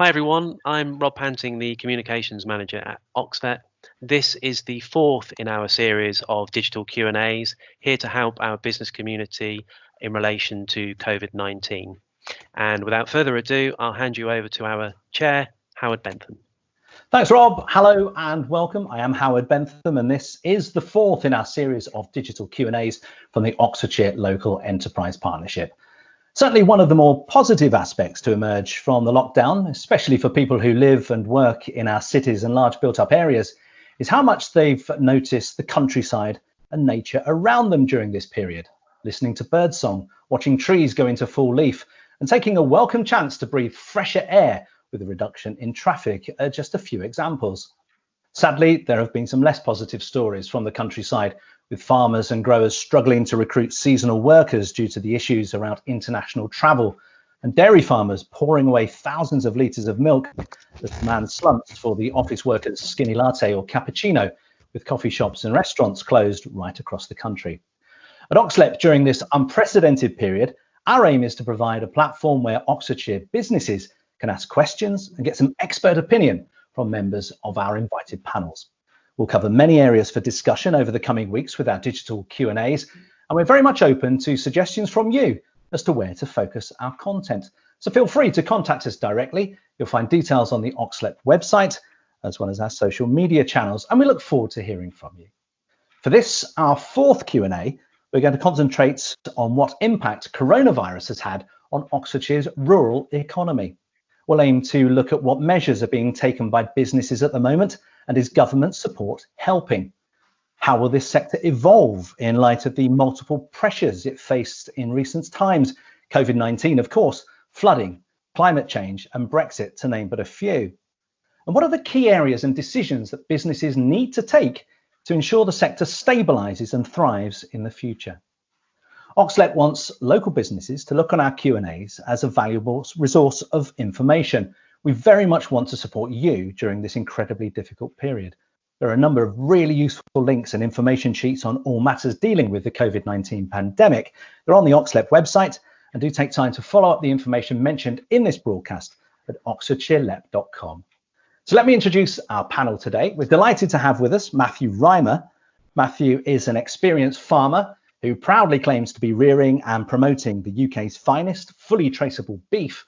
Hi everyone, I'm Rob Panting, the Communications Manager at OxLEP. This is the fourth in our series of digital Q&As, here to help our business community in relation to COVID-19. And without further ado, I'll hand you over to our Chair, Howard Bentham. Thanks, Rob. Hello and welcome. I am Howard Bentham, and this is the fourth in our series of digital Q&As from the Oxfordshire Local Enterprise Partnership. Certainly one of the more positive aspects to emerge from the lockdown, especially for people who live and work in our cities and large built-up areas, is how much they've noticed the countryside and nature around them during this period, listening to birdsong, watching trees go into full leaf, and taking a welcome chance to breathe fresher air with a reduction in traffic are just a few examples. Sadly, there have been some less positive stories from the countryside, with farmers and growers struggling to recruit seasonal workers due to the issues around international travel, and dairy farmers pouring away thousands of litres of milk as demand slumps for the office workers' skinny latte or cappuccino, with coffee shops and restaurants closed right across the country. At OxLEP, during this unprecedented period, our aim is to provide a platform where Oxfordshire businesses can ask questions and get some expert opinion from members of our invited panels. We'll cover many areas for discussion over the coming weeks with our digital Q&As, and we're very much open to suggestions from you as to where to focus our content. So feel free to contact us directly. You'll find details on the OxLEP website, as well as our social media channels, and we look forward to hearing from you. For this, our fourth Q&A, we're going to concentrate on what impact coronavirus has had on Oxfordshire's rural economy. We'll aim to look at what measures are being taken by businesses at the moment, and is government support helping? How will this sector evolve in light of the multiple pressures it faced in recent times? COVID-19, of course, flooding, climate change, and Brexit, to name but a few. And what are the key areas and decisions that businesses need to take to ensure the sector stabilises and thrives in the future? OxLEP wants local businesses to look on our Q&As as a valuable resource of information. We very much want to support you during this incredibly difficult period. There are a number of really useful links and information sheets on all matters dealing with the COVID-19 pandemic. They're on the OxLEP website, and do take time to follow up the information mentioned in this broadcast at oxfordshirelep.com. So let me introduce our panel today. We're delighted to have with us Matthew Rymer. Matthew is an experienced farmer who proudly claims to be rearing and promoting the UK's finest, fully traceable beef.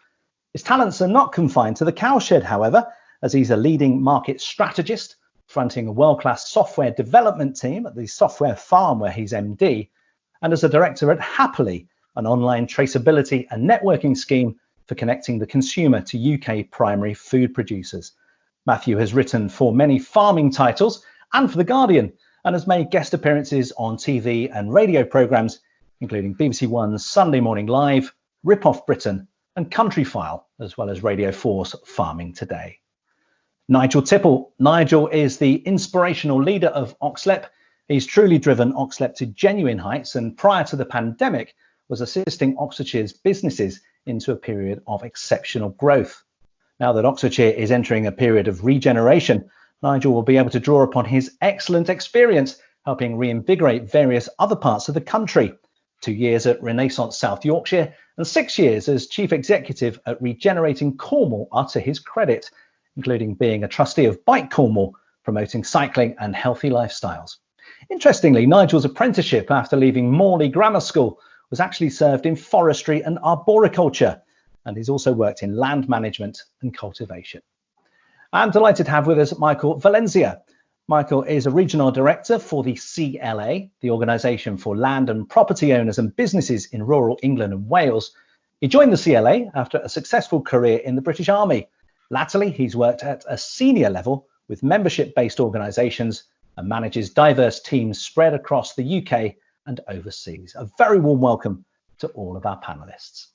His talents are not confined to the cowshed, however, as he's a leading market strategist, fronting a world-class software development team at the software farm where he's MD, and as a director at Happerley, an online traceability and networking scheme for connecting the consumer to UK primary food producers. Matthew has written for many farming titles and for The Guardian, and has made guest appearances on TV and radio programmes, including BBC One's Sunday Morning Live, Rip Off Britain, and Countryfile, as well as Radio 4's Farming Today. Nigel Tipple. Nigel is the inspirational leader of OxLEP. He's truly driven OxLEP to genuine heights, and prior to the pandemic was assisting Oxfordshire's businesses into a period of exceptional growth. Now that Oxfordshire is entering a period of regeneration, Nigel will be able to draw upon his excellent experience helping reinvigorate various other parts of the country. 2 years at Renaissance South Yorkshire and 6 years as Chief Executive at Regenerating Cornwall are to his credit, including being a trustee of Bike Cornwall, promoting cycling and healthy lifestyles. Interestingly, Nigel's apprenticeship after leaving Morley Grammar School was actually served in forestry and arboriculture, and he's also worked in land management and cultivation. I'm delighted to have with us Michael Valenzia. Michael is a regional director for the CLA, the Organisation for Land and Property Owners and Businesses in Rural England and Wales. He joined the CLA after a successful career in the British Army. Latterly, he's worked at a senior level with membership-based organisations and manages diverse teams spread across the UK and overseas. A very warm welcome to all of our panellists.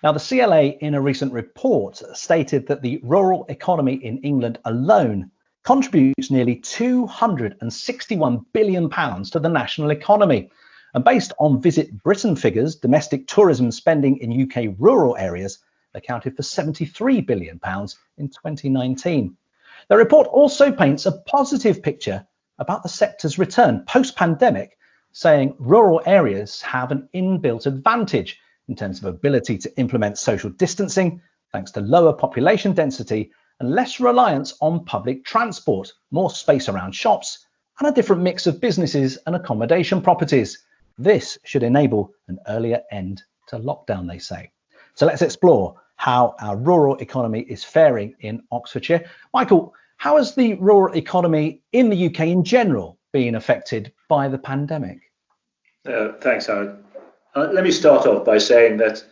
Now, the CLA in a recent report stated that the rural economy in England alone contributes nearly £261 billion to the national economy. And based on Visit Britain figures, domestic tourism spending in UK rural areas accounted for £73 billion in 2019. The report also paints a positive picture about the sector's return post-pandemic, saying rural areas have an inbuilt advantage in terms of ability to implement social distancing thanks to lower population density and less reliance on public transport, more space around shops, and a different mix of businesses and accommodation properties. This should enable an earlier end to lockdown, they say. So let's explore how our rural economy is faring in Oxfordshire. Michael, how has the rural economy in the UK in general been affected by the pandemic? Thanks, Howard. Let me start off by saying that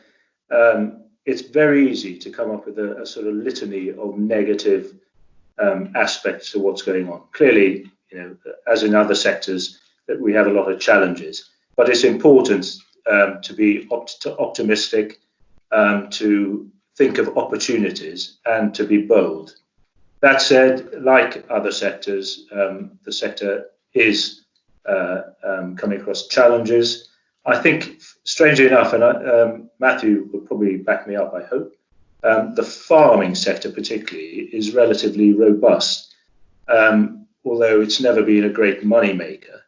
it's very easy to come up with a sort of litany of negative aspects to what's going on. Clearly, as in other sectors, that we have a lot of challenges, but it's important to be optimistic, to think of opportunities, and to be bold. That said, like other sectors, the sector is coming across challenges. I think, strangely enough, and Matthew will probably back me up, I hope, the farming sector particularly is relatively robust, although it's never been a great money maker.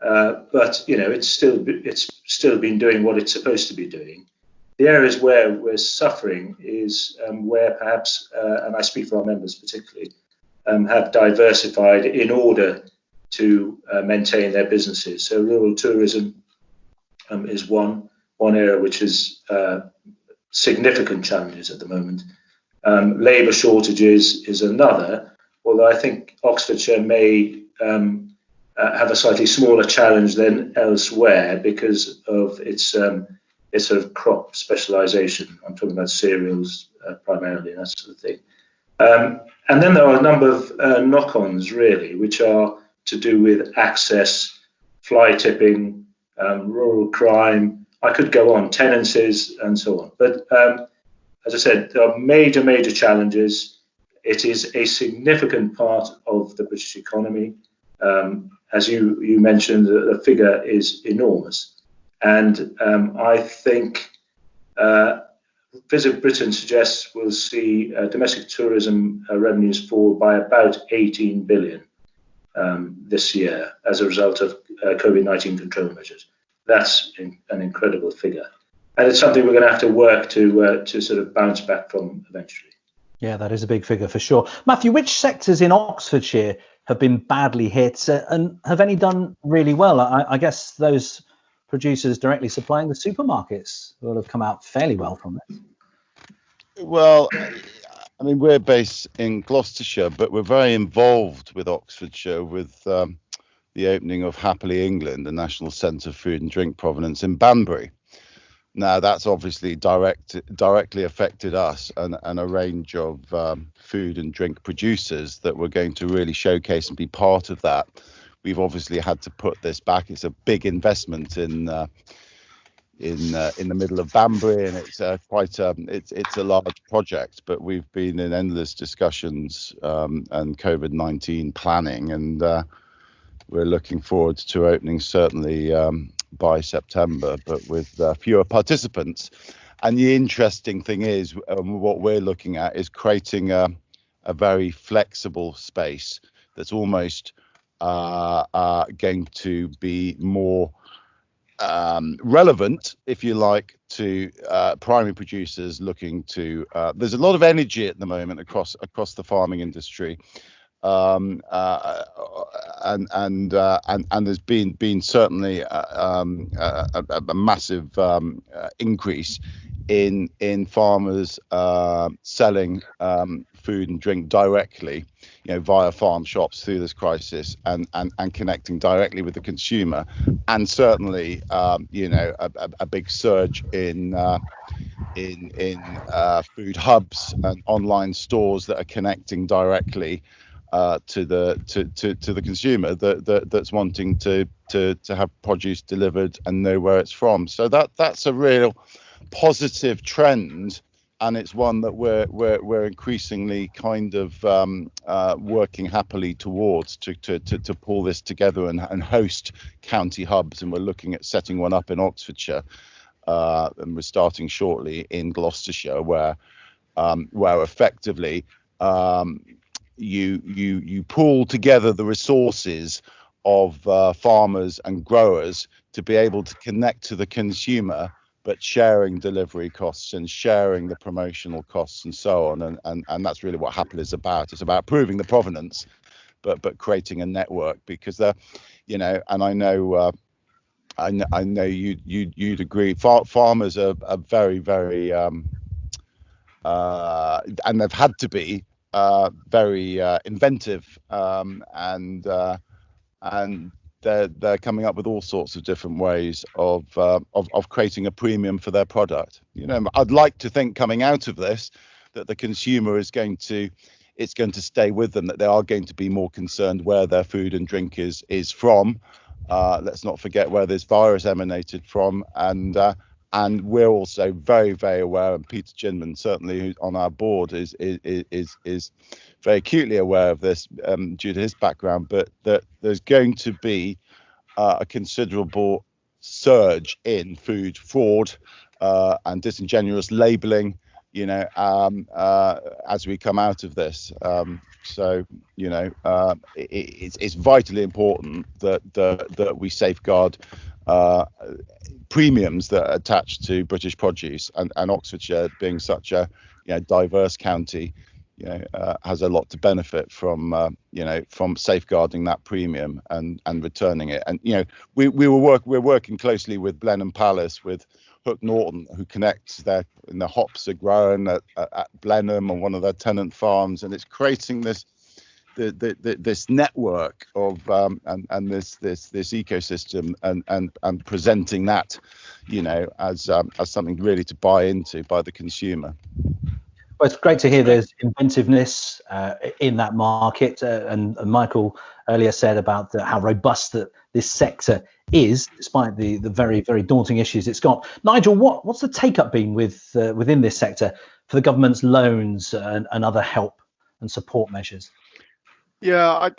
But it's still been doing what it's supposed to be doing. The areas where we're suffering is where perhaps, and I speak for our members particularly, have diversified in order to maintain their businesses. So rural tourism is one area which is significant challenges at the moment. Labour shortages is another, although I think Oxfordshire may have a slightly smaller challenge than elsewhere because of its sort of crop specialisation. I'm talking about cereals primarily, and that sort of thing. And then there are a number of knock-ons really, which are to do with access, fly tipping, rural crime. I could go on, tenancies and so on. But as I said, there are major challenges. It is a significant part of the British economy. As you mentioned, the figure is enormous. And I think Visit Britain suggests we'll see domestic tourism revenues fall by about 18 billion this year as a result of COVID-19 control measures. That's an incredible figure. And it's something we're going to have to work to sort of bounce back from eventually. Yeah, that is a big figure for sure. Matthew, which sectors in Oxfordshire have been badly hit and have any done really well? I guess those producers directly supplying the supermarkets will have come out fairly well from this. Well, I mean, we're based in Gloucestershire, but we're very involved with Oxfordshire with the opening of Happerley, England, the National Centre for Food and Drink Provenance in Banbury. Now, that's obviously directly affected us and a range of food and drink producers that we're going to really showcase and be part of that. We've obviously had to put this back. It's a big investment in the middle of Banbury, and it's a large project. But we've been in endless discussions and COVID-19 planning, and we're looking forward to opening certainly by September, but with fewer participants. And the interesting thing is, what we're looking at is creating a very flexible space that's almost going to be more relevant, if you like, to primary producers looking to. There's a lot of energy at the moment across the farming industry, and there's been certainly a massive increase in farmers selling food and drink directly, via farm shops through this crisis, and connecting directly with the consumer, and certainly a big surge in food hubs and online stores that are connecting directly to the consumer that's wanting to have produce delivered and know where it's from. So that's a real positive trend, and it's one that we're increasingly kind of working happily towards to pull this together and host county hubs. And we're looking at setting one up in Oxfordshire, and we're starting shortly in Gloucestershire, where effectively you pull together the resources of farmers and growers to be able to connect to the consumer but sharing delivery costs and sharing the promotional costs and so on. And that's really what Happerley is about. It's about proving the provenance, but creating a network, because and I know you'd agree. Farmers are very, very and they've had to be very inventive, and they're coming up with all sorts of different ways of creating a premium for their product. I'd like to think, coming out of this, that the consumer is going to stay with them, that they are going to be more concerned where their food and drink is from. Let's not forget where this virus emanated from, and we're also very, very aware, and Peter Ginman, certainly, who's on our board, is very acutely aware of this due to his background, but that there's going to be a considerable surge in food fraud and disingenuous labelling, as we come out of this. It's vitally important that we safeguard premiums that are attached to British produce, and Oxfordshire, being such a diverse county, has a lot to benefit from from safeguarding that premium and returning it. And we're working closely with Blenheim Palace, with Hook Norton, who connects the hops are grown at Blenheim on one of their tenant farms, and it's creating this network of and this ecosystem, and presenting that as something really to buy into by the consumer. Well, it's great to hear there's inventiveness in that market, and Michael earlier said about how robust that this sector is, despite the very, very daunting issues it's got. Nigel, what's the take-up been within this sector for the government's loans and other help and support measures? Yeah,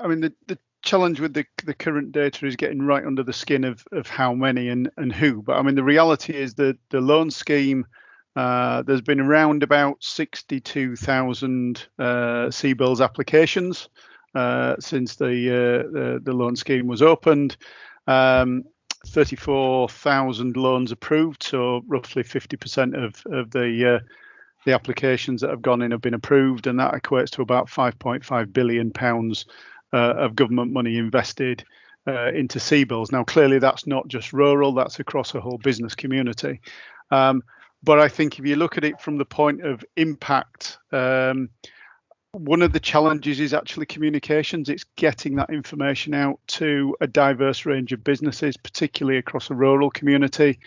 I mean, the challenge with the current data is getting right under the skin of how many and who. But I mean, the reality is that the loan scheme, there's been around about 62,000 CBILS applications since the loan scheme was opened. 34,000 loans approved, so roughly 50% of the applications that have gone in have been approved, and that equates to about £5.5 billion of government money invested into CBILS. Now, clearly, that's not just rural; that's across a whole business community. But I think if you look at it from the point of impact, one of the challenges is actually communications. It's getting that information out to a diverse range of businesses, particularly across a rural community,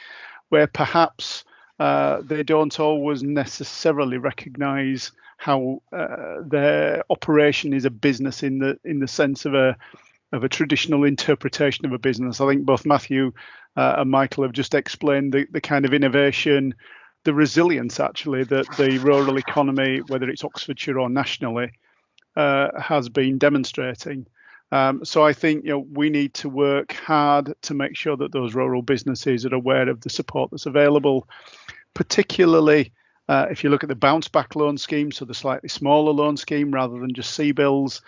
where perhaps they don't always necessarily recognise how their operation is a business in the sense of a traditional interpretation of a business. I think both Matthew and Michael have just explained the kind of innovation, the resilience actually that the rural economy, whether it's Oxfordshire or nationally, has been demonstrating. So I think we need to work hard to make sure that those rural businesses are aware of the support that's available, particularly if you look at the bounce back loan scheme, so the slightly smaller loan scheme rather than just CBILS.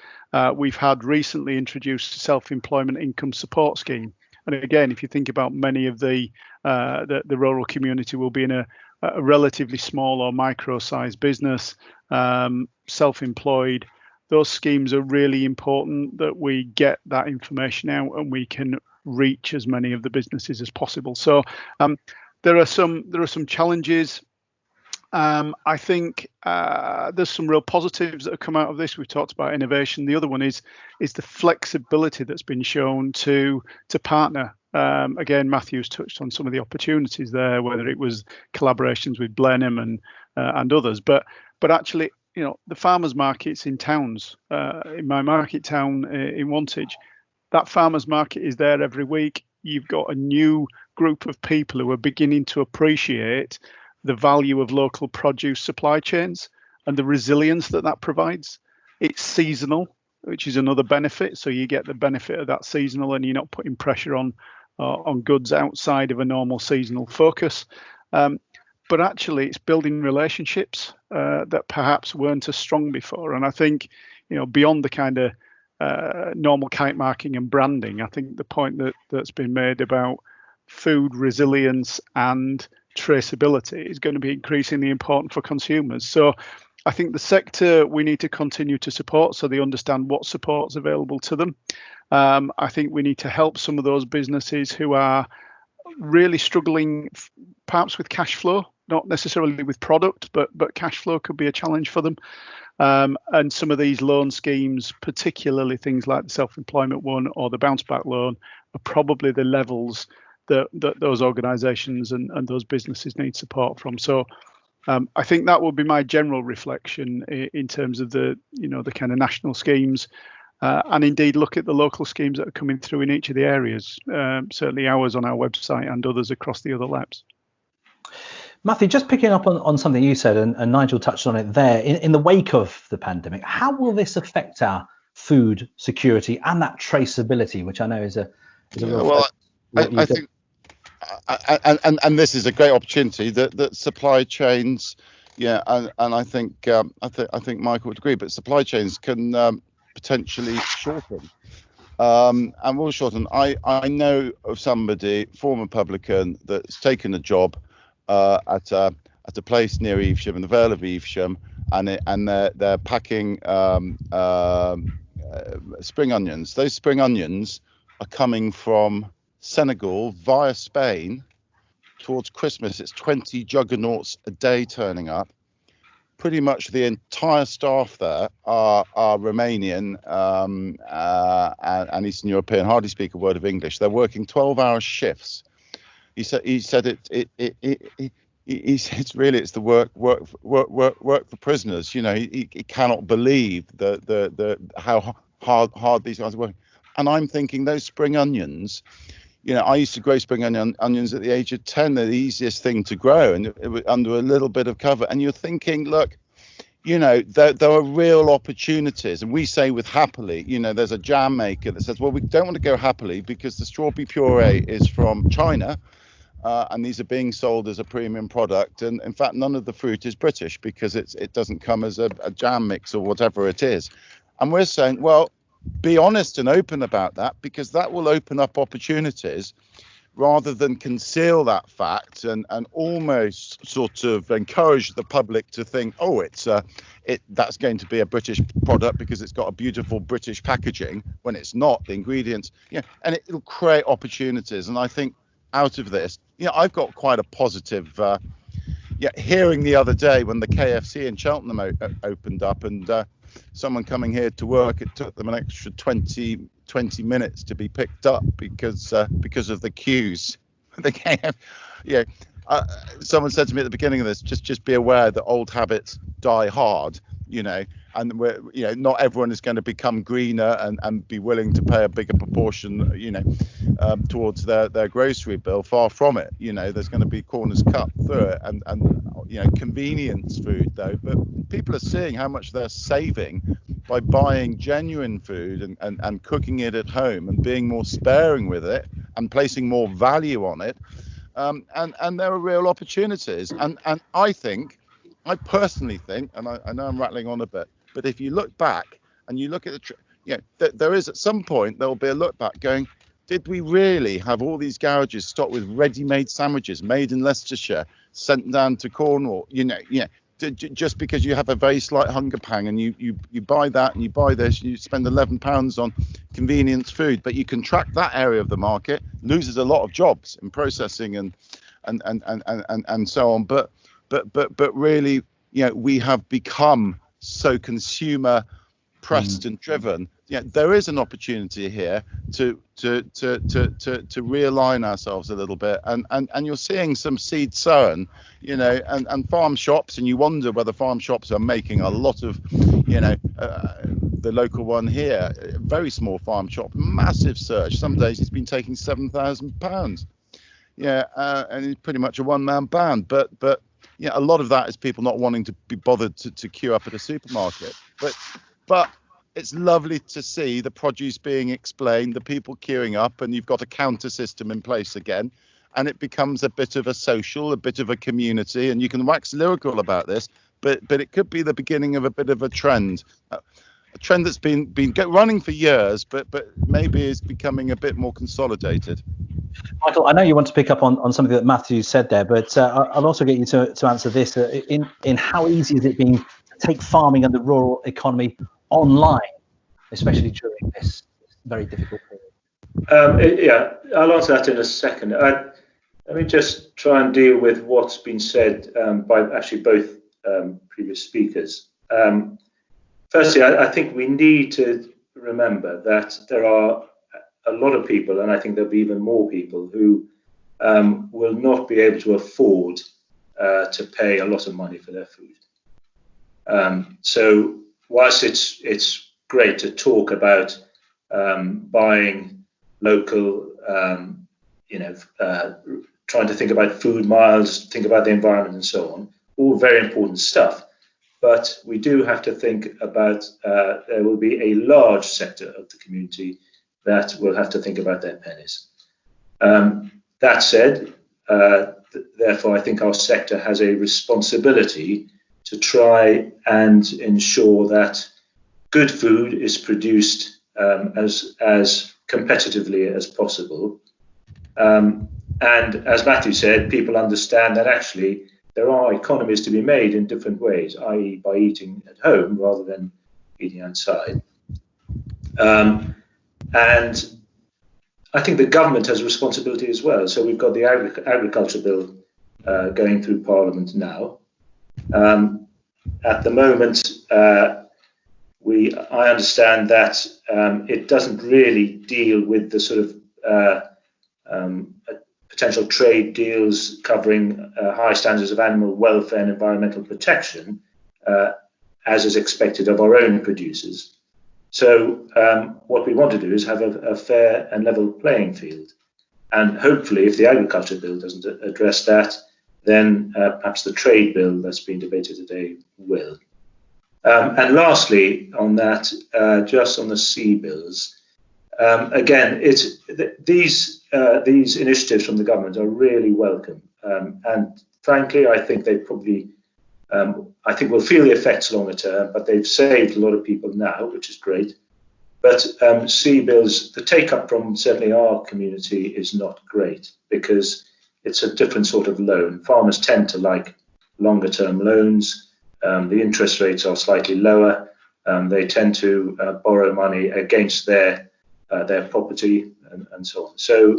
We've had recently introduced a self-employment income support scheme. And again, if you think about many of the rural community will be in a relatively small or micro-sized business, self-employed. Those schemes are really important that we get that information out and we can reach as many of the businesses as possible. So there are some challenges. I think there's some real positives that have come out of this. We've talked about innovation. The other one is the flexibility that's been shown to partner. Again, Matthew's touched on some of the opportunities there, whether it was collaborations with Blenheim and others. But actually, the farmers markets in towns, in my market town in Wantage, that farmers market is there every week. You've got a new group of people who are beginning to appreciate the value of local produce supply chains and the resilience that provides. It's seasonal, which is another benefit. So you get the benefit of that seasonal, and you're not putting pressure on goods outside of a normal seasonal focus. But actually, it's building relationships that perhaps weren't as strong before. And I think, beyond the kind of normal kite marking and branding, I think the point that's been made about food resilience and traceability is going to be increasingly important for consumers. So I think the sector we need to continue to support so they understand what support's available to them. I think we need to help some of those businesses who are really struggling perhaps with cash flow, not necessarily with product, but cash flow could be a challenge for them. And some of these loan schemes, particularly things like the self-employment one or the bounce back loan, are probably the levels that those organisations and those businesses need support from. So I think that would be my general reflection in terms of the kind of national schemes. And indeed look at the local schemes that are coming through in each of the areas, certainly ours on our website and others across the other LEPs. Matthew, just picking up on something you said, and Nigel touched on it there, in the wake of the pandemic, how will this affect our food security and that traceability, which I know is a real well, I think, and this is a great opportunity that supply chains, and I think Michael would agree, but supply chains can potentially shorten, and will shorten. I know of somebody, former publican, that's taken a job at a place near Evesham, in the Vale of Evesham, and they're packing spring onions. Those spring onions are coming from Senegal via Spain towards Christmas. It's 20 juggernauts a day turning up. Pretty much the entire staff there are Romanian and Eastern European, hardly speak a word of English. They're working 12-hour shifts. He said it's the work for prisoners. He cannot believe the how hard these guys are working. And I'm thinking those spring onions. I used to grow spring onions at the age of 10. They're the easiest thing to grow, and it was under a little bit of cover. And you're thinking, look, there are real opportunities. And we say with Happerley, there's a jam maker that says, well, we don't want to go Happerley because the strawberry puree is from China, and these are being sold as a premium product. And in fact, none of the fruit is British because it doesn't come as a jam mix or whatever it is. And we're saying, well, be honest and open about that, because that will open up opportunities rather than conceal that fact and almost sort of encourage the public to think, oh, that's going to be a British product because it's got a beautiful British packaging, when it's not. The ingredients, and it'll create opportunities. And I think out of this, I've got quite a positive hearing the other day when the KFC in Cheltenham opened up, and someone coming here to work, it took them an extra 20 minutes to be picked up because of the queues. Someone said to me at the beginning of this, just be aware that old habits die hard, and we're, not everyone is going to become greener and be willing to pay a bigger proportion, towards their grocery bill. Far from it. There's going to be corners cut through it, and convenience food though. But people are seeing how much they're saving by buying genuine food and cooking it at home and being more sparing with it and placing more value on it. And there are real opportunities. And I personally think, and I know I'm rattling on a bit, but if you look back and you look at there is at some point, there will be a look back going, did we really have all these garages stocked with ready-made sandwiches made in Leicestershire, sent down to Cornwall? Just because you have a very slight hunger pang and you buy that and you buy this, you spend £11 on convenience food, but you contract that area of the market, loses a lot of jobs in processing and so on. But really, we have become so consumer pressed and driven. There is an opportunity here to realign ourselves a little bit, and you're seeing some seed sown, and farm shops, and you wonder whether farm shops are making a lot of, the local one here, very small farm shop, massive surge. Some days it's been taking £7,000. And it's pretty much a one-man band, but a lot of that is people not wanting to be bothered to queue up at a supermarket. But it's lovely to see the produce being explained, the people queuing up, and you've got a counter system in place again, and it becomes a bit of a social, a bit of a community, and you can wax lyrical about this, but it could be the beginning of a bit of a trend. a trend that's been running for years, but maybe is becoming a bit more consolidated. Michael, I know you want to pick up on something that Matthew said there, but I'll also get you to answer this. In how easy has it been to take farming and the rural economy online, especially during this very difficult period? Yeah, I'll answer that in a second. Let me just try and deal with what's been said by actually both previous speakers. Firstly, I think we need to remember that there are a lot of people, and I think there'll be even more people, who will not be able to afford to pay a lot of money for their food. So whilst it's great to talk about buying local, trying to think about food miles, think about the environment and so on, all very important stuff. But we do have to think about there will be a large sector of the community that will have to think about their pennies. That said, therefore, I think our sector has a responsibility to try and ensure that good food is produced as competitively as possible. And as Matthew said, people understand that actually there are economies to be made in different ways, i.e. by eating at home rather than eating outside. And I think the government has a responsibility as well. So we've got the agriculture bill going through Parliament now. At the moment, I understand that it doesn't really deal with the sort of potential trade deals covering high standards of animal welfare and environmental protection, as is expected of our own producers. So what we want to do is have a fair and level playing field. And hopefully, if the agriculture bill doesn't address that, then perhaps the trade bill that's being debated today will. And lastly, on that, just on the CBILS, again, these initiatives from the government are really welcome. And frankly, I think they probably, we'll feel the effects longer term, but they've saved a lot of people now, which is great. But CBILS, the take-up from certainly our community is not great because it's a different sort of loan. Farmers tend to like longer-term loans. The interest rates are slightly lower. They tend to borrow money against their property and so on. So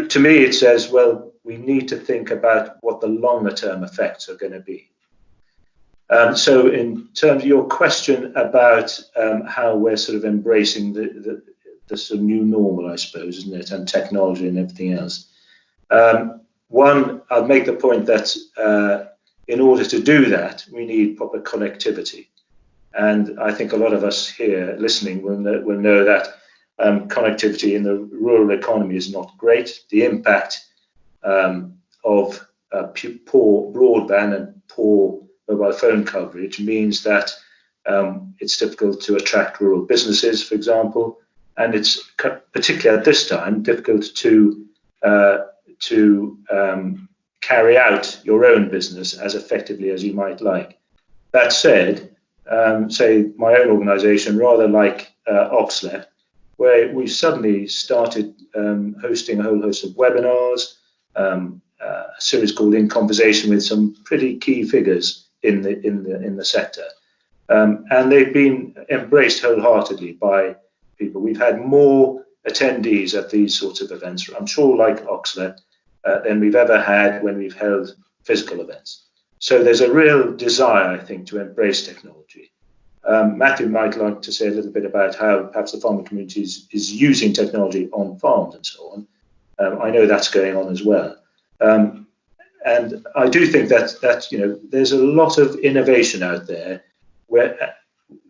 to me, it says, well, we need to think about what the longer-term effects are going to be. So in terms of your question about how we're sort of embracing the sort of new normal, I suppose, isn't it, and technology and everything else. One, I'll make the point that in order to do that, we need proper connectivity. And I think a lot of us here listening will know that connectivity in the rural economy is not great. The impact of poor broadband and poor mobile phone coverage means that it's difficult to attract rural businesses, for example, and it's particularly at this time difficult to carry out your own business as effectively as you might like. That said, say my own organisation, rather like OxLEP, where we suddenly started hosting a whole host of webinars, a series called In Conversation with some pretty key figures in the sector, and they've been embraced wholeheartedly by people. We've had more attendees at these sorts of events, I'm sure, like OxLEP, than we've ever had when we've held physical events. So there's a real desire, I think, to embrace technology. Matthew might like to say a little bit about how perhaps the farming community is using technology on farms and so on. I know that's going on as well. And I do think that there's a lot of innovation out there where,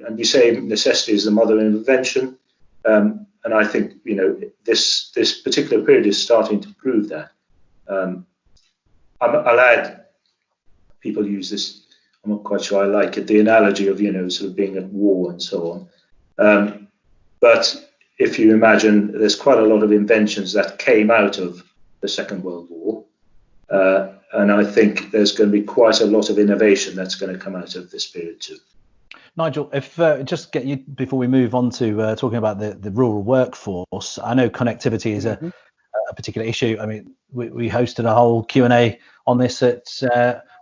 and we say necessity is the mother of invention. And I think this particular period is starting to prove that. I'll add, people use this, I'm not quite sure I like it, the analogy of sort of being at war and so on. But if you imagine, there's quite a lot of inventions that came out of the Second World War. And I think there's going to be quite a lot of innovation that's going to come out of this period too. Nigel, if just get you before we move on to talking about the rural workforce, I know connectivity is a particular issue. I mean, we hosted a whole Q&A on this at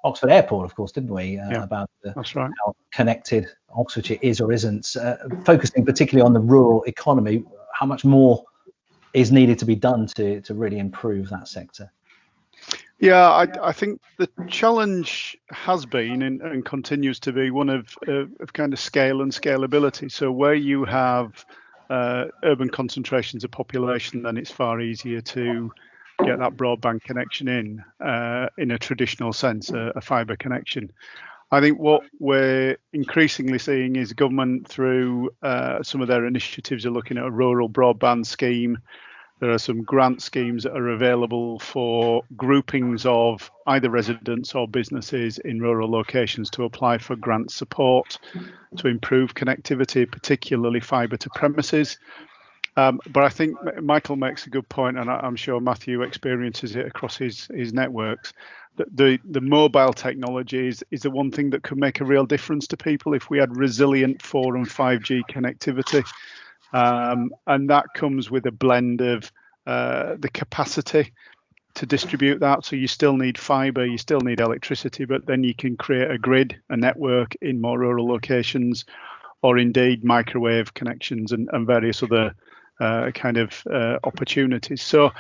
Oxford Airport, of course, didn't we? About that's right. How connected Oxfordshire is or isn't, focusing particularly on the rural economy. How much more is needed to be done to really improve that sector? Yeah, I think the challenge has been and continues to be one of kind of scale and scalability. So where you have urban concentrations of population, then it's far easier to get that broadband connection in a traditional sense, a fibre connection. I think what we're increasingly seeing is government through some of their initiatives are looking at a rural broadband scheme. There are some grant schemes that are available for groupings of either residents or businesses in rural locations to apply for grant support to improve connectivity, particularly fibre to premises. But I think Michael makes a good point, and I'm sure Matthew experiences it across his networks. The mobile technology is the one thing that could make a real difference to people if we had resilient 4 and 5G connectivity. And that comes with a blend of the capacity to distribute that. So you still need fibre, you still need electricity, but then you can create a grid, a network in more rural locations, or indeed microwave connections and various other kind of opportunities. So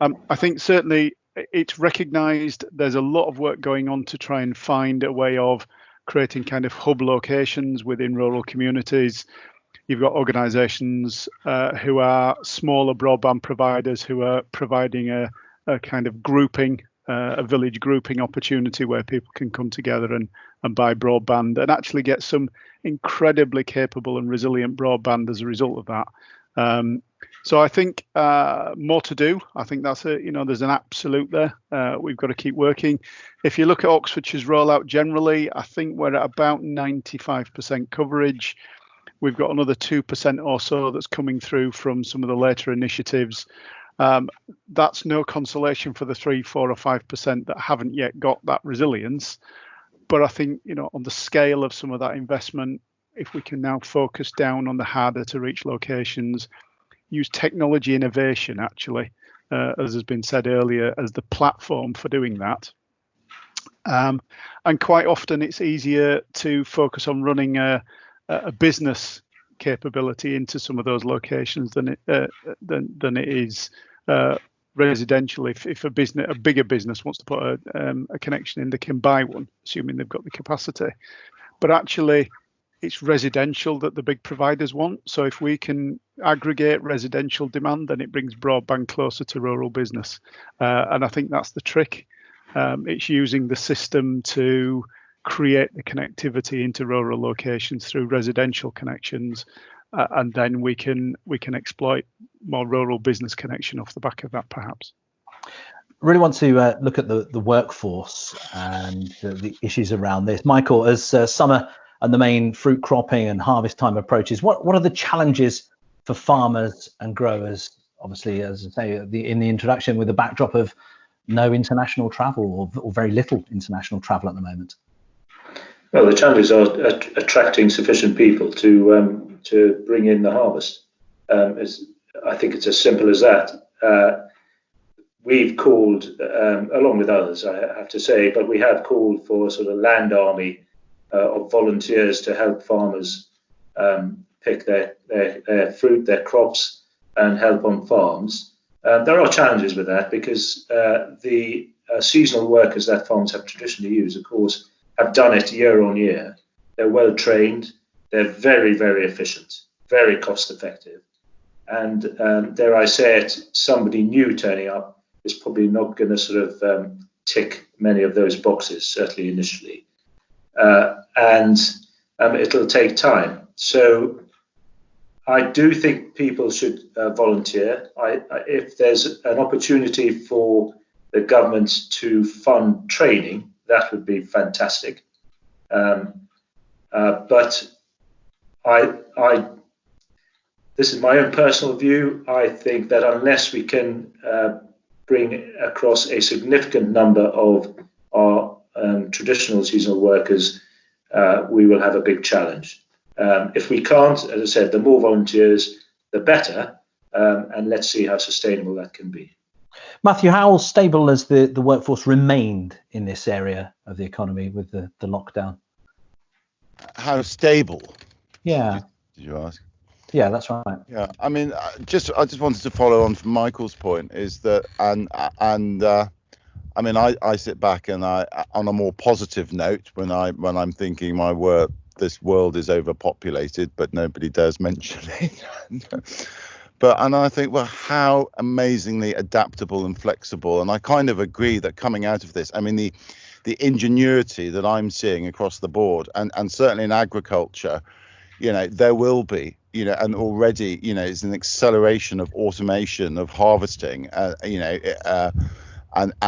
I think certainly it's recognised there's a lot of work going on to try and find a way of creating kind of hub locations within rural communities. You've got organisations who are smaller broadband providers who are providing a kind of grouping, a village grouping opportunity where people can come together and buy broadband and actually get some incredibly capable and resilient broadband as a result of that. So I think more to do. I think that's there's an absolute there. We've got to keep working. If you look at Oxfordshire's rollout generally, I think we're at about 95% coverage. We've got another 2% or so that's coming through from some of the later initiatives. That's no consolation for the 3, 4 or 5% that haven't yet got that resilience. But I think, on the scale of some of that investment, if we can now focus down on the harder to reach locations, use technology innovation, actually, as has been said earlier, as the platform for doing that. And quite often it's easier to focus on running a business capability into some of those locations than it is residential. If a bigger business wants to put a connection in, they can buy one, assuming they've got the capacity. But actually, it's residential that the big providers want. So if we can aggregate residential demand, then it brings broadband closer to rural business. And I think that's the trick. It's using the system to create the connectivity into rural locations through residential connections, and then we can exploit more rural business connection off the back of that, perhaps. Really want to look at the workforce and the issues around this. Michael, as summer and the main fruit cropping and harvest time approaches, what are the challenges for farmers and growers? Obviously, as I say in the introduction, with the backdrop of no international travel or very little international travel at the moment. Well, the challenges are attracting sufficient people to bring in the harvest. I think it's as simple as that. We've called, along with others, I have to say, but we have called for a sort of land army of volunteers to help farmers pick their fruit, their crops, and help on farms. There are challenges with that because the seasonal workers that farms have traditionally used, of course, have done it year on year. They're well trained. They're very, very efficient, very cost effective. And dare I say it, somebody new turning up is probably not going to sort of tick many of those boxes, certainly initially. And it'll take time. So I do think people should volunteer. If there's an opportunity for the government to fund training, that would be fantastic. But this is my own personal view. I think that unless we can bring across a significant number of our traditional seasonal workers, we will have a big challenge. If we can't, as I said, the more volunteers, the better, and let's see how sustainable that can be. Matthew, how stable has the workforce remained in this area of the economy with the lockdown? How stable? Yeah. Did you ask? Yeah, that's right. Yeah, I mean, I just wanted to follow on from Michael's point, is that I mean, I sit back and I, on a more positive note, when I'm thinking this world is overpopulated, but nobody dares mention it. And I think, well, how amazingly adaptable and flexible. And I kind of agree that coming out of this, I mean, the ingenuity that I'm seeing across the board, and certainly in agriculture, there will be, and already, it's an acceleration of automation of harvesting, and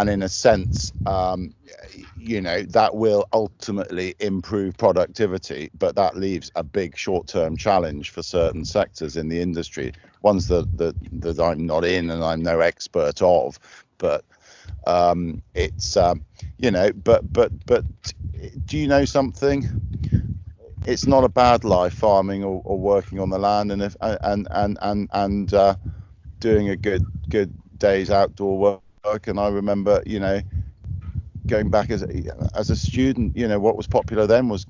in a sense, that will ultimately improve productivity, but that leaves a big short-term challenge for certain sectors in the industry, ones that I'm not in and I'm no expert of, but it's but do you know something? It's not a bad life, farming or working on the land, and doing a good day's outdoor work. And I remember, going back as a student, what was popular then was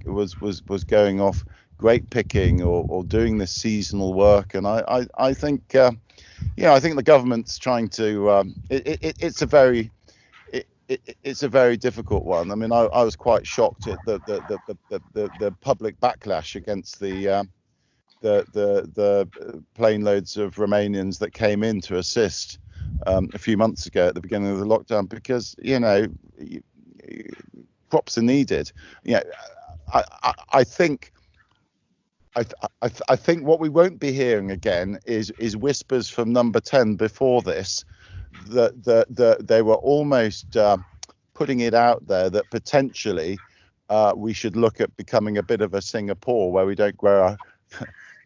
going off grape picking or doing this seasonal work. And I think I think the government's trying to it's a very difficult one. I mean, I was quite shocked at the public backlash against the plane loads of Romanians that came in to assist a few months ago at the beginning of the lockdown, because crops are needed. I think what we won't be hearing again is whispers from Number 10 before this that they were almost putting it out there that potentially we should look at becoming a bit of a Singapore, where we don't grow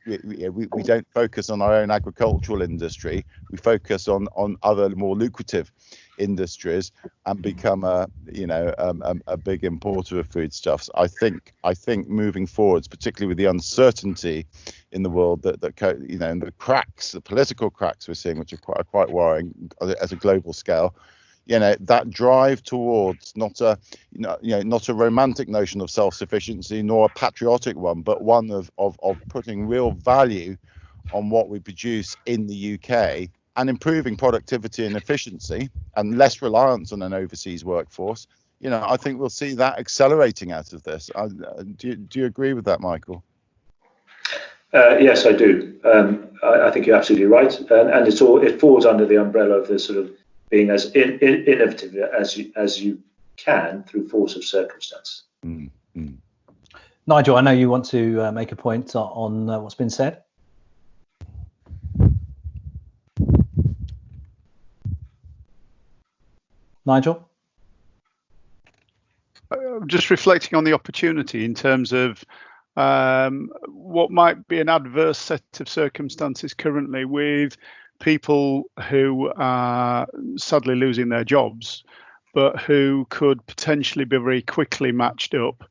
we don't focus on our own agricultural industry. We focus on other more lucrative industries and become a big importer of foodstuffs. I think moving forwards, particularly with the uncertainty in the world, and the cracks, the political cracks we're seeing, which are quite worrying at a global scale. That drive towards not a romantic notion of self-sufficiency, nor a patriotic one, but one of putting real value on what we produce in the UK and improving productivity and efficiency and less reliance on an overseas workforce. I think we'll see that accelerating out of this. Do you agree with that, Michael? Yes, I do. I think you're absolutely right, and it falls under the umbrella of this sort of being as innovative as you can through force of circumstance. Mm-hmm. Nigel, I know you want to make a point on what's been said. Nigel? Just reflecting on the opportunity in terms of what might be an adverse set of circumstances currently with people who are sadly losing their jobs, but who could potentially be very quickly matched up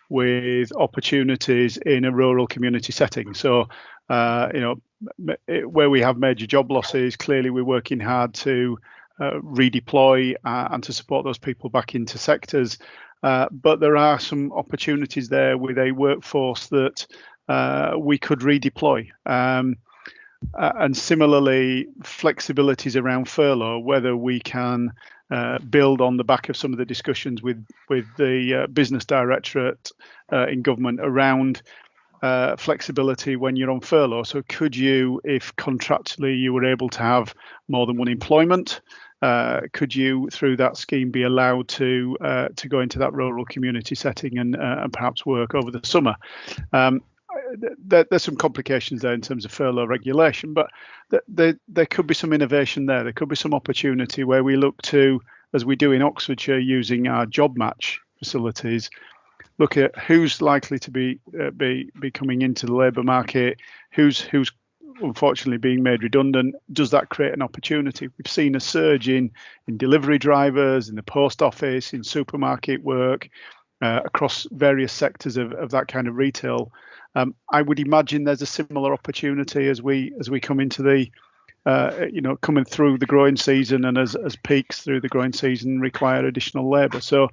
with opportunities in a rural community setting. So, where we have major job losses, clearly we're working hard to redeploy and to support those people back into sectors. But there are some opportunities there with a workforce that we could redeploy. And similarly, flexibilities around furlough, whether we can build on the back of some of the discussions with the business directorate in government around flexibility when you're on furlough. So could you, if contractually you were able to have more than one employment, could you, through that scheme, be allowed to go into that rural community setting and perhaps work over the summer? There's some complications there in terms of furlough regulation, but there could be some innovation there. There could be some opportunity where we look to, as we do in Oxfordshire, using our job match facilities, look at who's likely to be coming into the labour market, who's unfortunately being made redundant. Does that create an opportunity? We've seen a surge in delivery drivers, in the post office, in supermarket work. across various sectors of that kind of retail. I would imagine there's a similar opportunity as we come into the coming through the growing season, and as peaks through the growing season require additional labour. So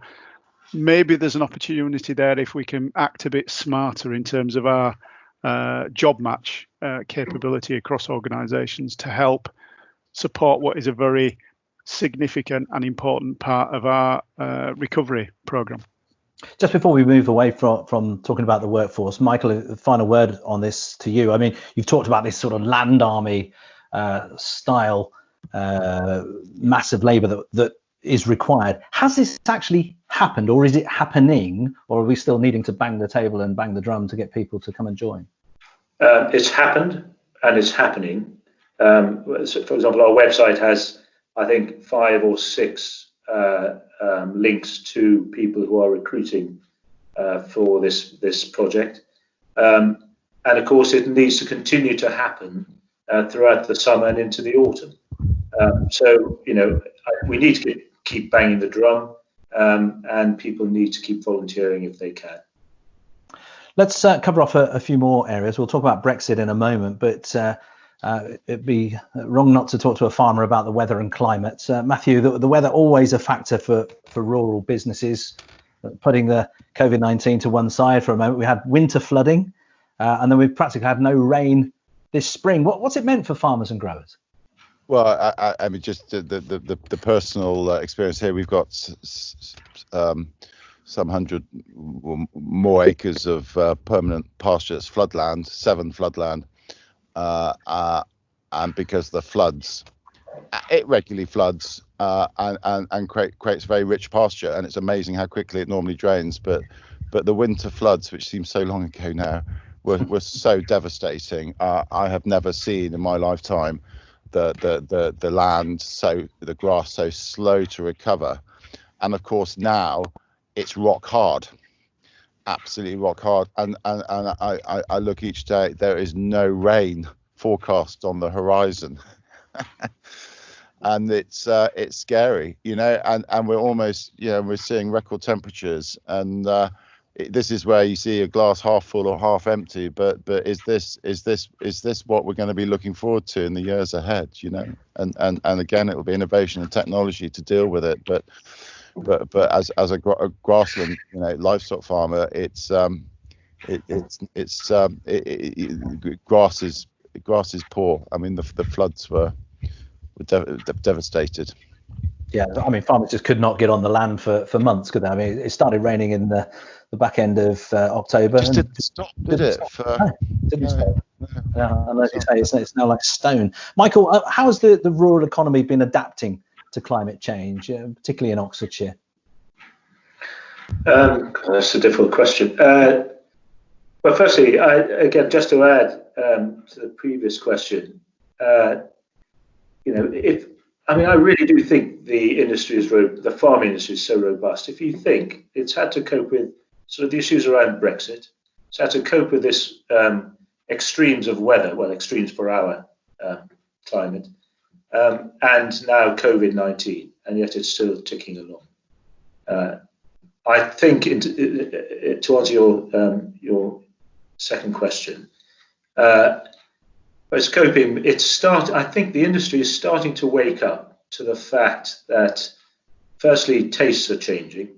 maybe there's an opportunity there if we can act a bit smarter in terms of our job match capability across organisations to help support what is a very significant and important part of our recovery programme. Just before we move away from talking about the workforce, Michael, a final word on this to you. I mean, you've talked about this sort of land army style massive labour that is required. Has this actually happened, or is it happening, or are we still needing to bang the table and bang the drum to get people to come and join? It's happened and it's happening. So for example, our website has, I think, 5 or 6 links to people who are recruiting for this project. And of course, it needs to continue to happen throughout the summer and into the autumn. So, we need to keep banging the drum, and people need to keep volunteering if they can. Let's cover off a few more areas. We'll talk about Brexit in a moment, but it'd be wrong not to talk to a farmer about the weather and climate. Matthew, the weather always a factor for rural businesses. Putting the COVID-19 to one side for a moment, we had winter flooding, and then we've practically had no rain this spring. What's it meant for farmers and growers? Well, I mean, just the personal experience here. We've got some hundred more acres of permanent pastures, floodland, 7 floodland, and because of the floods, it regularly floods and creates very rich pasture, and it's amazing how quickly it normally drains. But the winter floods, which seems so long ago now, were so devastating. I have never seen in my lifetime the land, the grass so slow to recover, and of course now it's rock hard, absolutely rock hard. And I look each day, there is no rain forecast on the horizon. And it's scary, and we're almost, we're seeing record temperatures, and this is where you see a glass half full or half empty. But is this what we're going to be looking forward to in the years ahead? And again, it will be innovation and technology to deal with it. But as a grassland, livestock farmer, grass is poor. I mean, the floods were devastated. Yeah, I mean, farmers just could not get on the land for months, could they? I mean, it started raining in the back end of October. Just didn't stop, did it? Didn't stop. And as you say, it's now like stone. Michael, how has the rural economy been adapting to climate change, particularly in Oxfordshire? That's a difficult question. Well, firstly, again, just to add to the previous question, I really do think the farm industry is so robust. If you think it's had to cope with sort of the issues around Brexit, it's had to cope with this extremes of weather, well, extremes for our climate, and now COVID-19, and yet it's still ticking along. I think to answer your second question, it's coping. I think the industry is starting to wake up to the fact that, firstly, tastes are changing,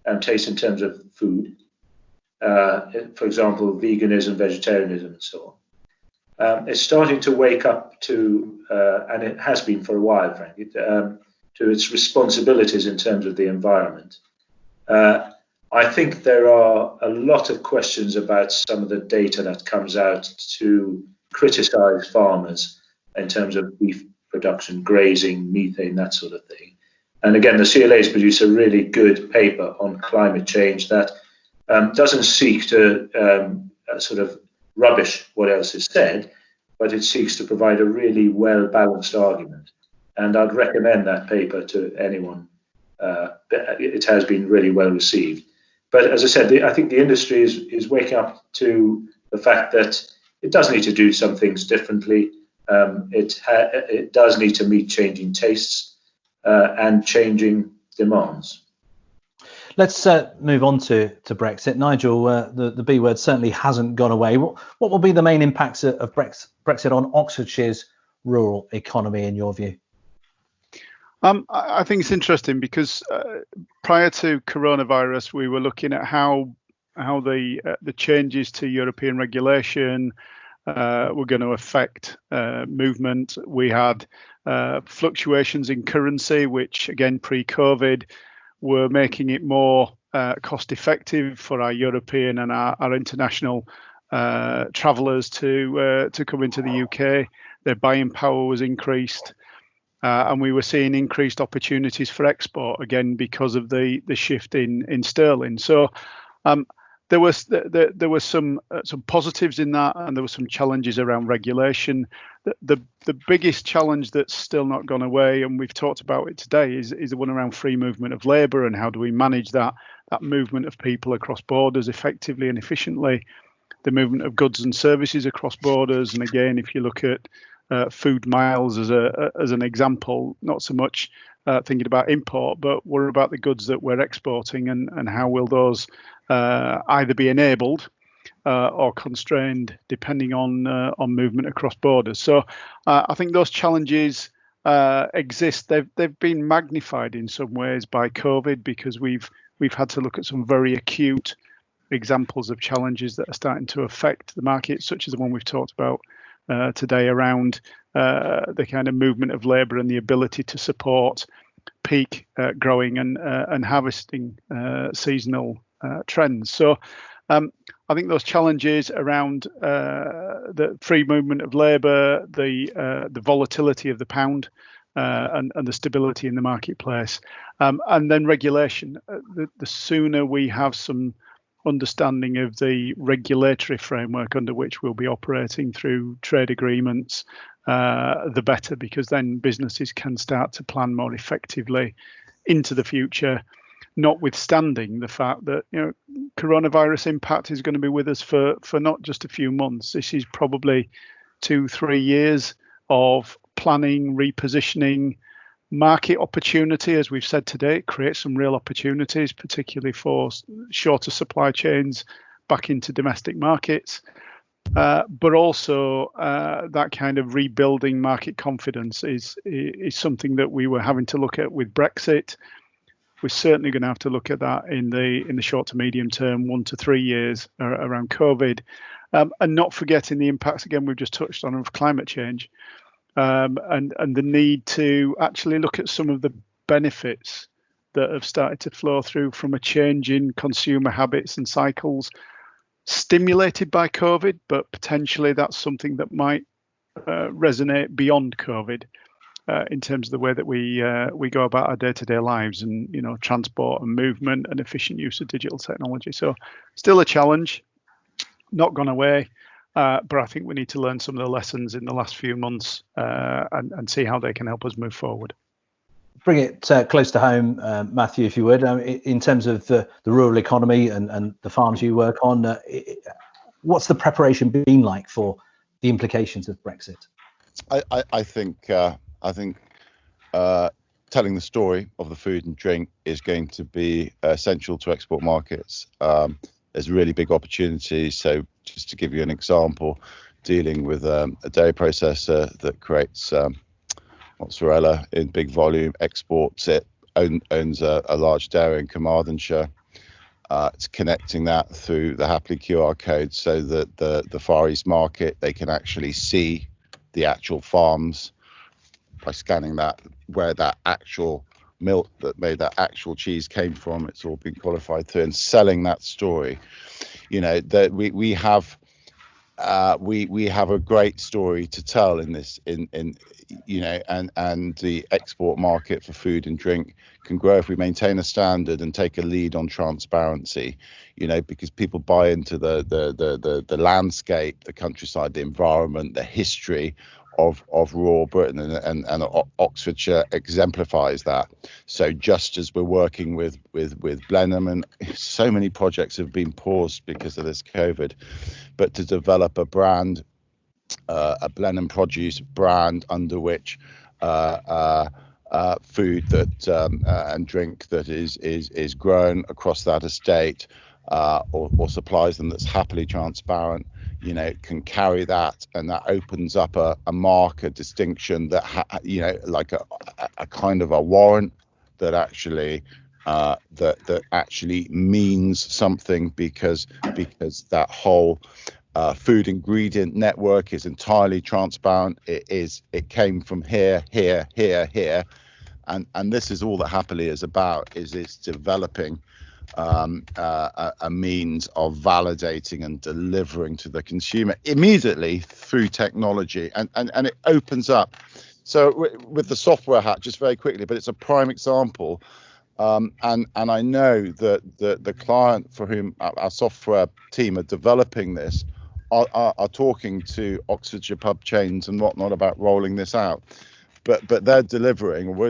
and tastes in terms of food. For example, veganism, vegetarianism, and so on. It's starting to wake up to, and it has been for a while, frankly, to its responsibilities in terms of the environment. I think there are a lot of questions about some of the data that comes out to criticise farmers in terms of beef production, grazing, methane, that sort of thing. And again, the CLA's produced a really good paper on climate change that doesn't seek to sort of rubbish what else is said, but it seeks to provide a really well-balanced argument. And I'd recommend that paper to anyone. It has been really well received. But as I said, I think the industry is waking up to the fact that it does need to do some things differently. It does need to meet changing tastes and changing demands. Let's move on to Brexit. Nigel, the B word certainly hasn't gone away. What will be the main impacts of Brexit on Oxfordshire's rural economy, in your view? I think it's interesting because prior to coronavirus, we were looking at how the changes to European regulation were going to affect movement. We had fluctuations in currency, which again pre-COVID were making it more cost effective for our European and our international travellers to come into the UK. Their buying power was increased. And we were seeing increased opportunities for export again because of the shift in sterling. So there were some positives in that, and there were some challenges around regulation. The biggest challenge that's still not gone away, and we've talked about it today, is the one around free movement of labour, and how do we manage that movement of people across borders effectively and efficiently, the movement of goods and services across borders. And again, if you look at food miles as an example, not so much thinking about import, but what about the goods that we're exporting, and how will those either be enabled or constrained depending on movement across borders. So I think those challenges exist. They've been magnified in some ways by COVID, because we've had to look at some very acute examples of challenges that are starting to affect the market, such as the one we've talked about today around the kind of movement of labour and the ability to support peak growing and harvesting seasonal trends. So I think those challenges around the free movement of labour, the volatility of the pound, and the stability in the marketplace, and then regulation. The sooner we have some understanding of the regulatory framework under which we'll be operating through trade agreements, the better, because then businesses can start to plan more effectively into the future, notwithstanding the fact that coronavirus impact is going to be with us for not just a few months. This is probably 2-3 years of planning, repositioning, market opportunity. As we've said today, it creates some real opportunities, particularly for shorter supply chains back into domestic markets, but also that kind of rebuilding market confidence is something that we were having to look at with Brexit. We're certainly going to have to look at that in the short to medium term, 1 to 3 years around COVID, and not forgetting the impacts again we've just touched on of climate change. And the need to actually look at some of the benefits that have started to flow through from a change in consumer habits and cycles stimulated by COVID, but potentially that's something that might resonate beyond COVID in terms of the way that we go about our day-to-day lives, and transport and movement and efficient use of digital technology. So still a challenge, not gone away. But I think we need to learn some of the lessons in the last few months and see how they can help us move forward. Bring it close to home, Matthew, if you would, in terms of the rural economy and the farms you work on. What's the preparation been like for the implications of Brexit? I think telling the story of the food and drink is going to be essential to export markets. There's really big opportunities. So just to give you an example, dealing with a dairy processor that creates mozzarella in big volume, exports it, owns a large dairy in Carmarthenshire. It's connecting that through the Happerley QR code so that the Far East market, they can actually see the actual farms by scanning that, where that actual milk that made that actual cheese came from. It's all been qualified through, and selling that story. That we have a great story to tell in this, and the export market for food and drink can grow if we maintain a standard and take a lead on transparency, because people buy into the landscape, the countryside, the environment, the history of rural Britain, and Oxfordshire exemplifies that. So just as we're working with Blenheim, and so many projects have been paused because of this COVID, but to develop a brand, a Blenheim produce brand under which food that and drink that is grown across that estate, or supplies them, that's happily transparent, can carry that, and that opens up a mark, a distinction that like a kind of a warrant that actually that actually means something, because that whole food ingredient network is entirely transparent. It came from here, and this is all that Happerley is about. It's developing a means of validating and delivering to the consumer immediately through technology, and it opens up. So with the software hat, just very quickly, but it's a prime example. And I know that the client for whom our software team are developing this are talking to Oxfordshire pub chains and whatnot about rolling this out. But we're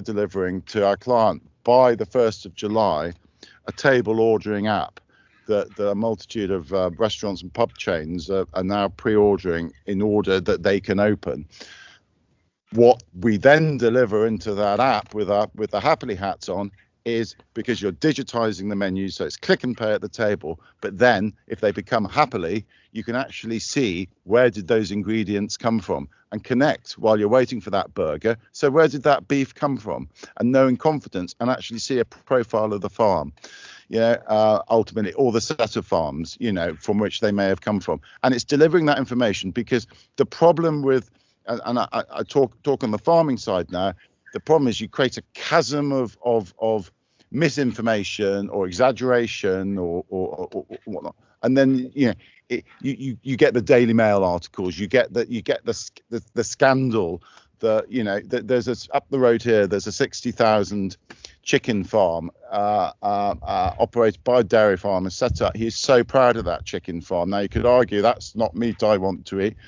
delivering to our client by the 1st of July a table ordering app that a multitude of restaurants and pub chains are now pre-ordering in order that they can open. What we then deliver into that app with the Happerley hats on is, because you're digitizing the menu, so it's click and pay at the table, but then if they become Happerley, you can actually see where did those ingredients come from and connect while you're waiting for that burger. So where did that beef come from, and know in confidence and actually see a profile of the farm, ultimately, or the set of farms, from which they may have come from. And it's delivering that information, because the problem with, and I talk on the farming side now, the problem is you create a chasm of misinformation or exaggeration or whatnot, and then you get the Daily Mail articles, you get the scandal that there's up the road here, there's a 60,000 chicken farm operated by a dairy farmer set up. He's so proud of that chicken farm. Now you could argue that's not meat I want to eat.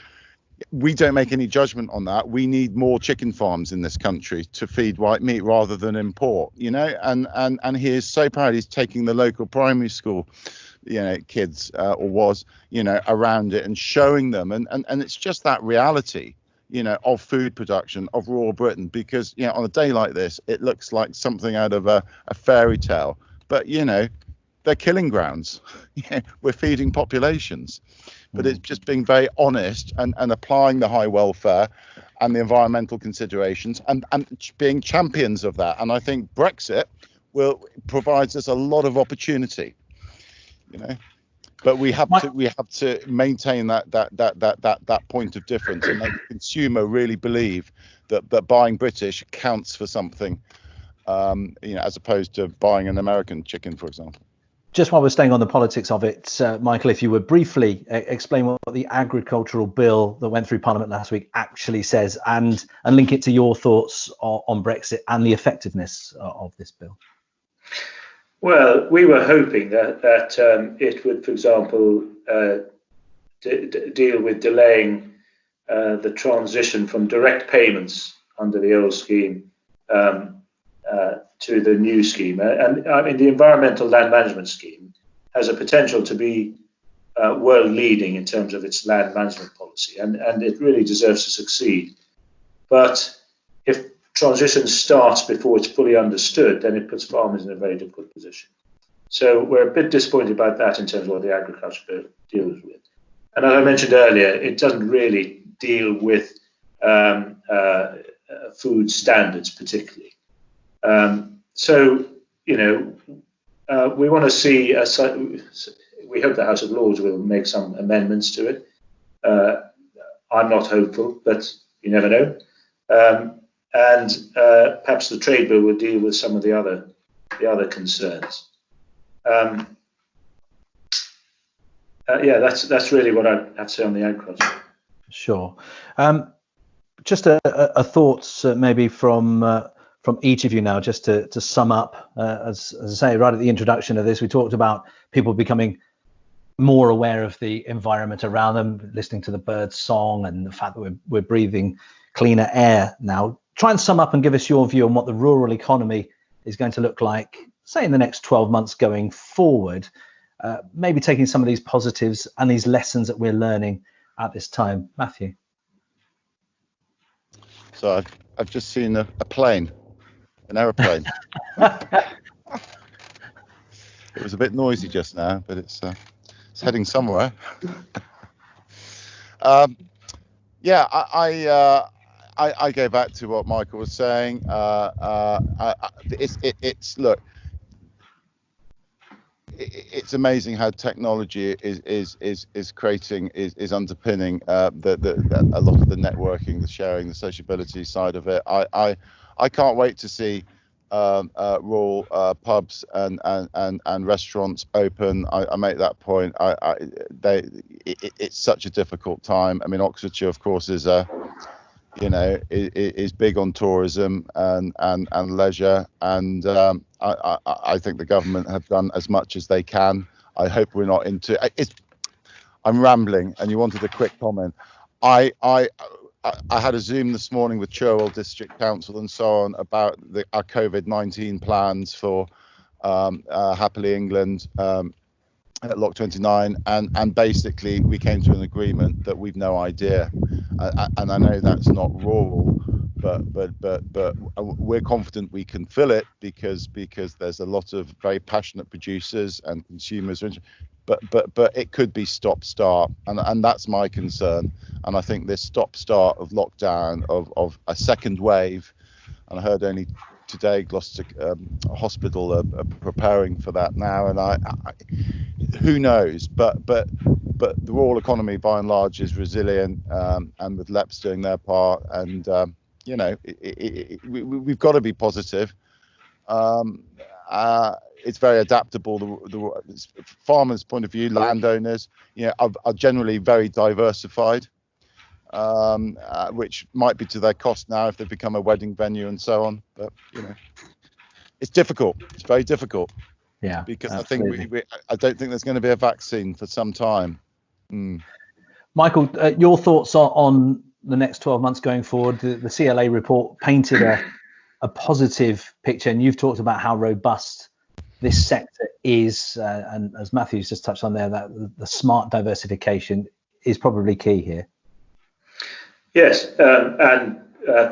We don't make any judgment on that. We need more chicken farms in this country to feed white meat rather than import, and he is so proud. He's taking the local primary school, kids around it and showing them. And it's just that reality, of food production, of rural Britain, because, on a day like this, it looks like something out of a fairy tale. But, they're killing grounds. We're feeding populations. But it's just being very honest and applying the high welfare and the environmental considerations and being champions of that. And I think Brexit provides us a lot of opportunity, But we have to maintain that point of difference and make the consumer really believe that buying British counts for something, as opposed to buying an American chicken, for example. Just while we're staying on the politics of it, Michael, if you would briefly explain what the agricultural bill that went through Parliament last week actually says, and link it to your thoughts on Brexit and the effectiveness of this bill. Well, we were hoping that it would, for example, deal with delaying the transition from direct payments under the old scheme to the new scheme. And I mean, the environmental land management scheme has a potential to be world leading in terms of its land management policy, and it really deserves to succeed. But if transition starts before it's fully understood, then it puts farmers in a very difficult position. So we're a bit disappointed about that in terms of what the agriculture bill deals with. And as I mentioned earlier, it doesn't really deal with food standards particularly. We want to see, we hope the House of Lords will make some amendments to it. I'm not hopeful, but you never know. And perhaps the trade bill will deal with some of the other concerns. That's really what I have to say on the agriculture. Sure. Just a thoughts maybe from each of you now, just to sum up. As I say, right at the introduction of this, we talked about people becoming more aware of the environment around them, listening to the birds' song, and the fact that we're breathing cleaner air now. Try and sum up and give us your view on what the rural economy is going to look like, say, in the next 12 months going forward, maybe taking some of these positives and these lessons that we're learning at this time. Matthew? So I've just seen a plane an aeroplane. It was a bit noisy just now, but it's heading somewhere. Yeah, I go back to what Michael was saying. Look, it's amazing how technology is creating, is underpinning a lot of the networking, the sharing, the sociability side of it. I can't wait to see rural pubs and restaurants open. I make that point. It's such a difficult time. I mean, Oxfordshire, of course, is big on tourism and leisure, and I think the government have done as much as they can. I hope we're not into it. I'm rambling, and you wanted a quick comment. I had a Zoom this morning with Cherwell District Council and so on about our COVID-19 plans for Happerley, England, at Lock 29, and basically we came to an agreement that we've no idea, and I know that's not rural, but we're confident we can fill it because there's a lot of very passionate producers and consumers, but it could be stop-start, and that's my concern. And I think this stop-start of lockdown of a second wave, and I heard only today Gloucester Hospital are preparing for that now, and I who knows, but the rural economy by and large is resilient, and with LEPs doing their part, and we've got to be positive. It's very adaptable. The farmers' point of view, landowners, are generally very diversified, which might be to their cost now if they become a wedding venue and so on. But it's difficult. It's very difficult. Yeah. Because absolutely. I don't think there's going to be a vaccine for some time. Michael, your thoughts on the next 12 months going forward? The CLA report painted a positive picture, and you've talked about how robust this sector is, and as Matthew's just touched on there, that the smart diversification is probably key here. Yes, and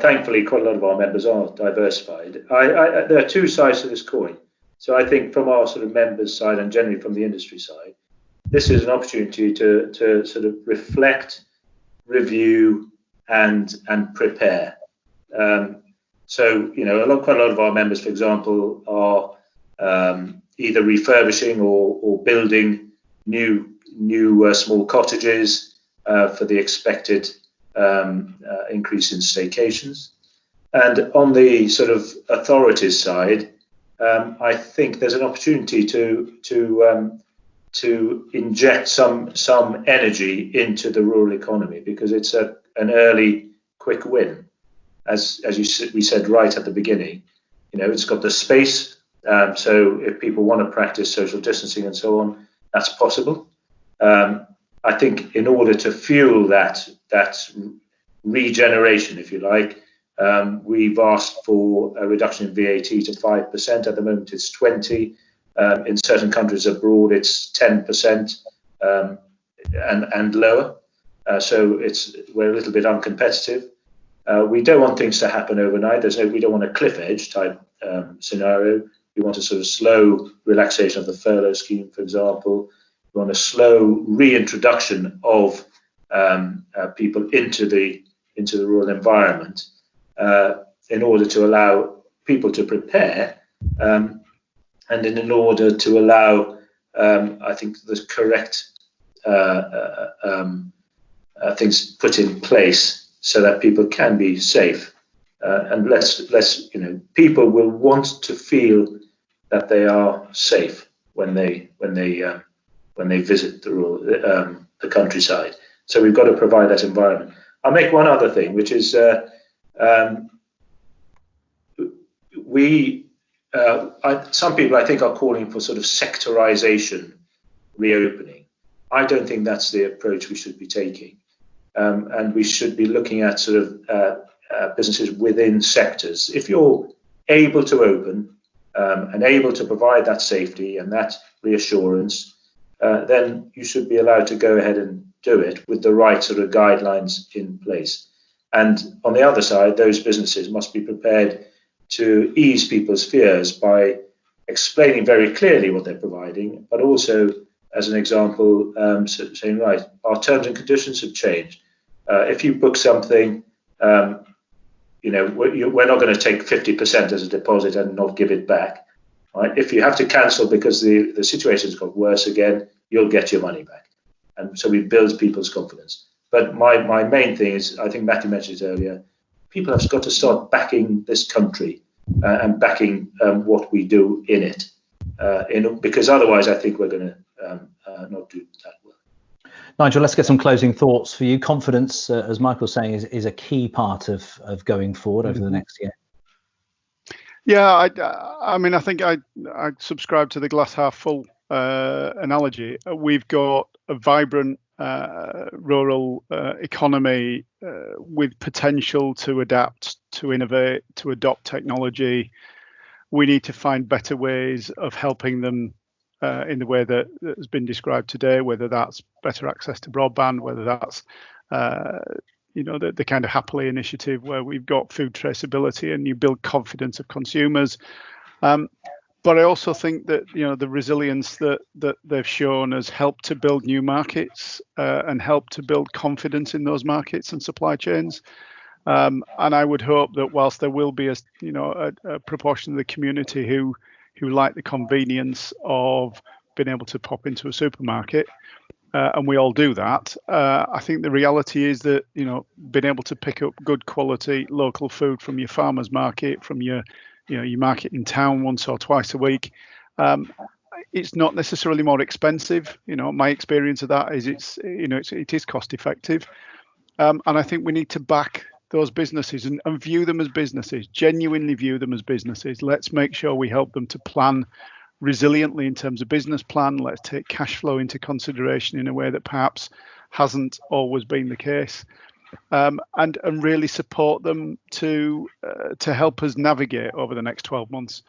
thankfully quite a lot of our members are diversified. There are two sides to this coin. So I think from our sort of members side and generally from the industry side, this is an opportunity to sort of reflect, review, and prepare. So quite a lot of our members, for example, are either refurbishing or building new small cottages for the expected increase in staycations. And on the sort of authorities side, I think there's an opportunity to inject some energy into the rural economy, because it's an early quick win, as we said right at the beginning. It's got the space, so if people want to practice social distancing and so on, that's possible. I think in order to fuel that regeneration, if you like, we've asked for a reduction in VAT to 5%. At the moment, it's 20%. In certain countries abroad, it's 10% and lower. So we're a little bit uncompetitive. We don't want things to happen overnight. We don't want a cliff edge type scenario. We want a sort of slow relaxation of the furlough scheme, for example. We want a slow reintroduction of people into the rural environment, in order to allow people to prepare, and in order to allow, I think, the correct things put in place so that people can be safe. And people will want to feel that they are safe when they visit the countryside. So we've got to provide that environment. I'll make one other thing, which is some people, I think, are calling for sort of sectorization reopening. I don't think that's the approach we should be taking, and we should be looking at sort of businesses within sectors. If you're able to open and able to provide that safety and that reassurance, then you should be allowed to go ahead and do it with the right sort of guidelines in place. And on the other side, those businesses must be prepared to ease people's fears by explaining very clearly what they're providing, but also, as an example, saying, right, our terms and conditions have changed. If you book something, we're not going to take 50% as a deposit and not give it back. Right? If you have to cancel because the situation's got worse again, you'll get your money back. And so we build people's confidence. But my main thing is, I think Matthew mentioned it earlier, people have got to start backing this country and backing what we do in it. Because otherwise, I think we're going to not do that well. Nigel, let's get some closing thoughts for you. Confidence, as Michael's saying, is a key part of going forward over the next year. Yeah, I mean, I think I subscribe to the glass half full analogy. We've got a vibrant rural economy with potential to adapt, to innovate, to adopt technology. We need to find better ways of helping them in the way that has been described today, whether that's better access to broadband, whether that's the kind of Happerley initiative where we've got food traceability and you build confidence of consumers. But I also think that the resilience that they've shown has helped to build new markets and helped to build confidence in those markets and supply chains. And I would hope that whilst there will be a proportion of the community who like the convenience of being able to pop into a supermarket, and we all do that, I think the reality is that being able to pick up good quality local food from your farmer's market, from your market in town once or twice a week, it's not necessarily more expensive. My experience of that is it is cost effective, and I think we need to back those businesses and view them as businesses, genuinely view them as businesses. Let's make sure we help them to plan resiliently in terms of business plan. Let's take cash flow into consideration in a way that perhaps hasn't always been the case, and really support them to help us navigate over the next 12 months.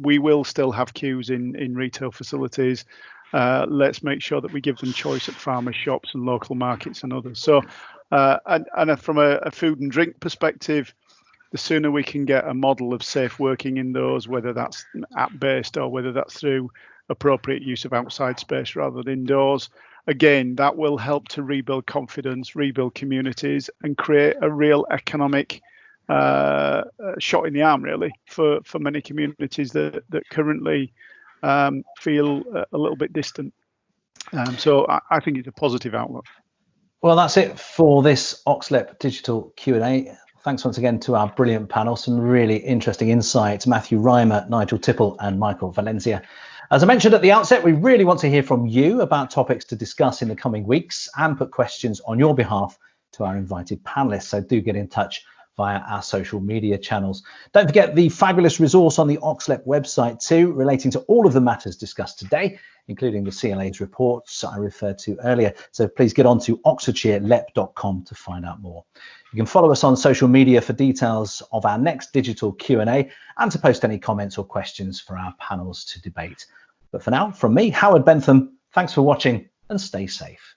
We will still have queues in retail facilities. Let's make sure that we give them choice at farmers shops and local markets and others. So and from a food and drink perspective, the sooner we can get a model of safe working in those, whether that's app-based or whether that's through appropriate use of outside space rather than indoors, again, that will help to rebuild confidence, rebuild communities, and create a real economic shot in the arm, really, for many communities that currently feel a little bit distant. So I think it's a positive outlook. Well, that's it for this OxLEP digital Q&A. Thanks once again to our brilliant panel. Some really interesting insights. Matthew Rymer, Nigel Tipple and Michael Valenzia. As I mentioned at the outset, we really want to hear from you about topics to discuss in the coming weeks and put questions on your behalf to our invited panelists. So do get in touch via our social media channels. Don't forget the fabulous resource on the OxLEP website too, relating to all of the matters discussed today, including the CLA's reports I referred to earlier. So please get on to oxfordshirelep.com to find out more. You can follow us on social media for details of our next digital Q&A and to post any comments or questions for our panels to debate. But for now, from me, Howard Bentham, thanks for watching and stay safe.